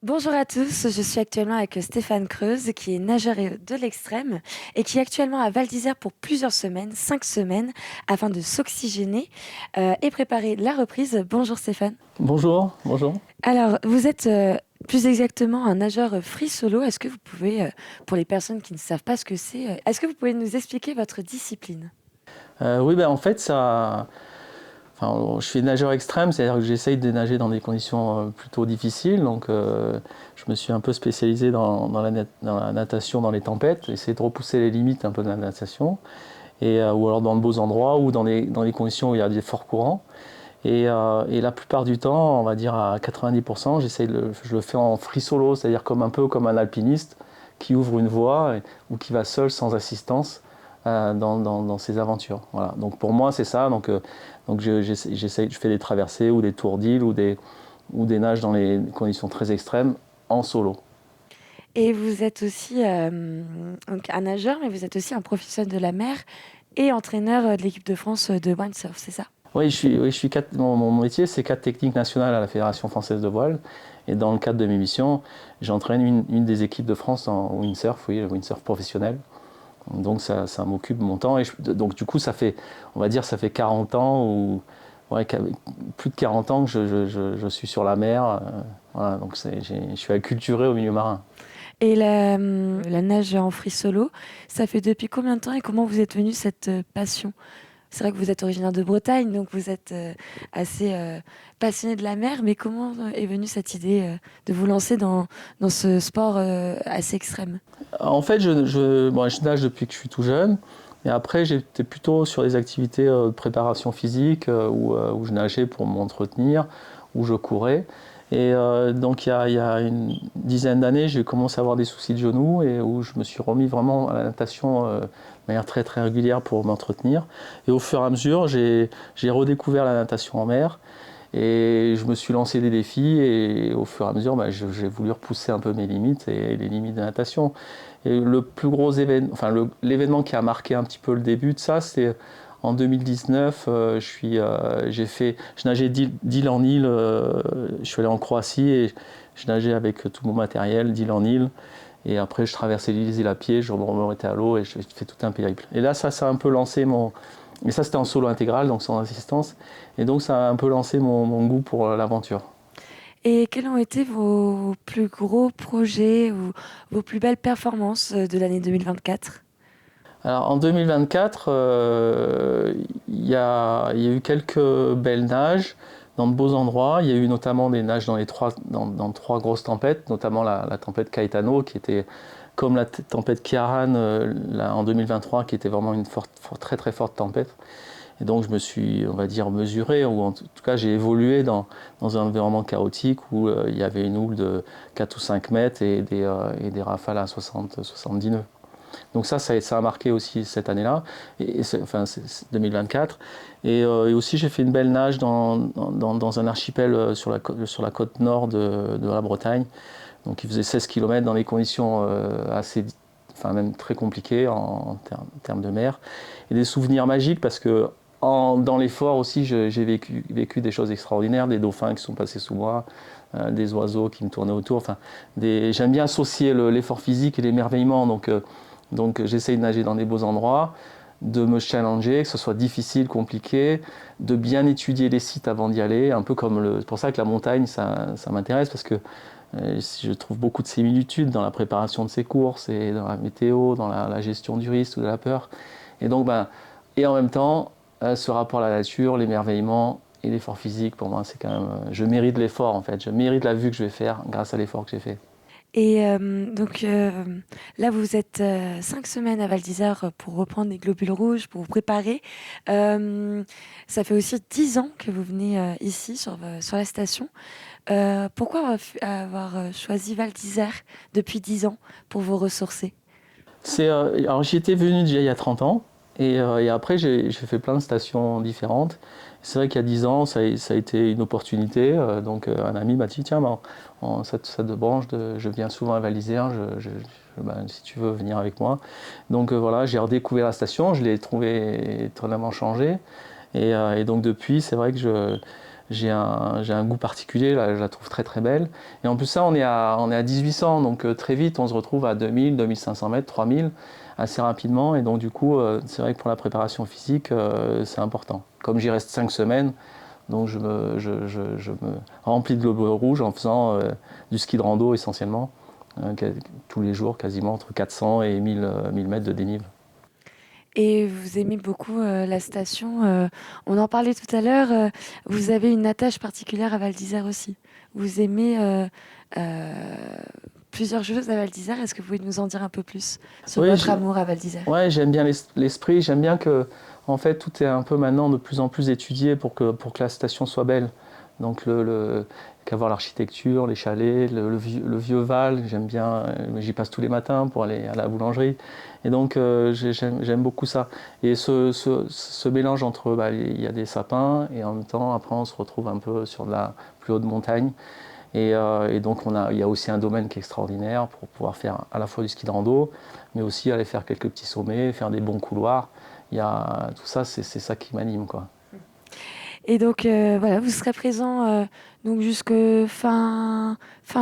Bonjour à tous, je suis actuellement avec Stéphane Creuse, qui est nageur de l'extrême et qui est actuellement à Val d'Isère pour plusieurs semaines, 5 semaines, afin de s'oxygéner et préparer la reprise. Bonjour Stéphane. Bonjour, bonjour. Alors, vous êtes plus exactement un nageur free solo. Est-ce que vous pouvez, pour les personnes qui ne savent pas ce que c'est, est-ce que vous pouvez nous expliquer votre discipline? Oui, ben, en fait, je suis nageur extrême, c'est-à-dire que j'essaye de nager dans des conditions plutôt difficiles. Donc, je me suis un peu spécialisé dans la natation dans les tempêtes, essayer de repousser les limites un peu de la natation, ou alors dans de beaux endroits ou dans les conditions où il y a des forts courants. Et la plupart du temps, on va dire à 90%, je le fais en free solo, c'est-à-dire un peu comme un alpiniste qui ouvre une voie ou qui va seul sans assistance dans ses aventures. Voilà. Donc pour moi, c'est ça. Je fais des traversées ou des tours d'île ou des nages dans les conditions très extrêmes en solo. Et vous êtes aussi donc un nageur, mais vous êtes aussi un professionnel de la mer et entraîneur de l'équipe de France de windsurf, c'est ça? Mon métier, c'est cadre technique national à la Fédération française de voile. Et dans le cadre de mes missions, j'entraîne une des équipes de France en windsurf, oui, le windsurf professionnel. Donc ça m'occupe mon temps. Donc du coup, on va dire, ça fait 40 ans ouais, plus de 40 ans que je suis sur la mer. Voilà, donc je suis acculturé au milieu marin. Et la nage en free solo, ça fait depuis combien de temps et comment vous êtes venu cette passion? C'est vrai que vous êtes originaire de Bretagne, donc vous êtes assez passionné de la mer, mais comment est venue cette idée de vous lancer dans ce sport assez extrême? En fait, je nage depuis que je suis tout jeune. Et après, j'étais plutôt sur des activités de préparation physique où je nageais pour m'entretenir, où je courais. Donc, il y a une dizaine d'années, j'ai commencé à avoir des soucis de genoux et où je me suis remis vraiment à la natation de manière très très régulière pour m'entretenir. Et au fur et à mesure, j'ai redécouvert la natation en mer. Et je me suis lancé des défis et au fur et à mesure, j'ai voulu repousser un peu mes limites et les limites de natation. Et le plus gros événement, l'événement qui a marqué un petit peu le début de ça, c'est en 2019, je nageais d'île en île, je suis allé en Croatie et je nageais avec tout mon matériel d'île en île. Et après, je traversais les îles à pied, je me remettais à l'eau et je fais tout un périple. Et là, ça a un peu lancé mon. Mais ça, c'était en solo intégral, donc sans assistance. Et donc, ça a un peu lancé mon goût pour l'aventure. Et quels ont été vos plus gros projets ou vos plus belles performances de l'année 2024? Alors, en 2024, il y a eu quelques belles nages dans de beaux endroits. Il y a eu notamment des nages dans trois grosses tempêtes, notamment la tempête Caetano, qui était comme la tempête Kiaran en 2023, qui était vraiment une très très forte tempête. Et donc je me suis, on va dire, mesuré, ou en tout cas j'ai évolué dans un environnement chaotique où il y avait une houle de 4 ou 5 mètres et des rafales à 60-70 nœuds. Donc ça a marqué aussi cette année-là, c'est 2024. Et aussi j'ai fait une belle nage dans un archipel sur la côte nord de la Bretagne. Donc il faisait 16 km dans des conditions même très compliquées en termes de mer. Et des souvenirs magiques parce que dans l'effort aussi, j'ai vécu des choses extraordinaires, des dauphins qui sont passés sous moi, des oiseaux qui me tournaient autour. J'aime bien associer l'effort physique et l'émerveillement. Donc j'essaye de nager dans des beaux endroits, de me challenger, que ce soit difficile, compliqué, de bien étudier les sites avant d'y aller. Un peu c'est pour ça que la montagne, ça m'intéresse parce que je trouve beaucoup de similitudes dans la préparation de ces courses et dans la météo, dans la gestion du risque ou de la peur. Et donc, et en même temps, ce rapport à la nature, l'émerveillement et l'effort physique, pour moi, c'est quand même. Je mérite l'effort en fait. Je mérite la vue que je vais faire grâce à l'effort que j'ai fait. Et là, vous êtes 5 semaines à Val d'Isère pour reprendre les globules rouges, pour vous préparer. Ça fait aussi 10 ans que vous venez ici sur la station. Pourquoi avoir choisi Val d'Isère depuis 10 ans pour vous ressourcer? Alors j'y étais venu déjà il y a 30 ans et après j'ai fait plein de stations différentes. C'est vrai qu'il y a 10 ans ça a été une opportunité. Un ami m'a dit tiens ça te branche, je viens souvent à Val d'Isère, si tu veux venir avec moi. Voilà, j'ai redécouvert la station, je l'ai trouvée étonnamment changée. Et donc depuis c'est vrai que j'ai un goût particulier, là, je la trouve très très belle. Et en plus ça, on est à 1800, donc très vite on se retrouve à 2000, 2500 mètres, 3000, assez rapidement. Et donc du coup, c'est vrai que pour la préparation physique, c'est important. Comme j'y reste 5 semaines, donc je me remplis de globules rouges en faisant du ski de rando essentiellement, tous les jours quasiment entre 400 et 1000 mètres de dénive. Et vous aimez beaucoup la station. On en parlait tout à l'heure. Vous avez une attache particulière à Val d'Isère aussi. Vous aimez euh, plusieurs choses à Val d'Isère. Est-ce que vous pouvez nous en dire un peu plus sur Oui, votre amour à Val d'Isère? ouais, j'aime bien l'esprit, j'aime bien que en fait, tout est un peu maintenant de plus en plus étudié pour que la station soit belle. Donc qu'avoir l'architecture, les chalets, le vieux Val, j'aime bien, j'y passe tous les matins pour aller à la boulangerie. Et donc j'aime beaucoup ça. Et ce mélange entre, bah, il y a des sapins et en même temps, après on se retrouve un peu sur de la plus haute montagne. Et donc il y a aussi un domaine qui est extraordinaire pour pouvoir faire à la fois du ski de rando, mais aussi aller faire quelques petits sommets, faire des bons couloirs. Tout ça, c'est ça qui m'anime, quoi. Et donc voilà, vous serez présent donc jusque fin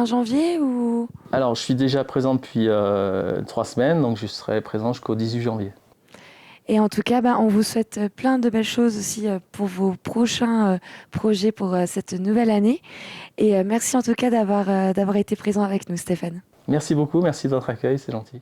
janvier ou... Alors, je suis déjà présent depuis 3 semaines, donc je serai présent jusqu'au 18 janvier. Et en tout cas, bah, on vous souhaite plein de belles choses aussi pour vos prochains projets pour cette nouvelle année. Et merci en tout cas d'avoir été présent avec nous, Stéphane. Merci beaucoup, merci de votre accueil, c'est gentil.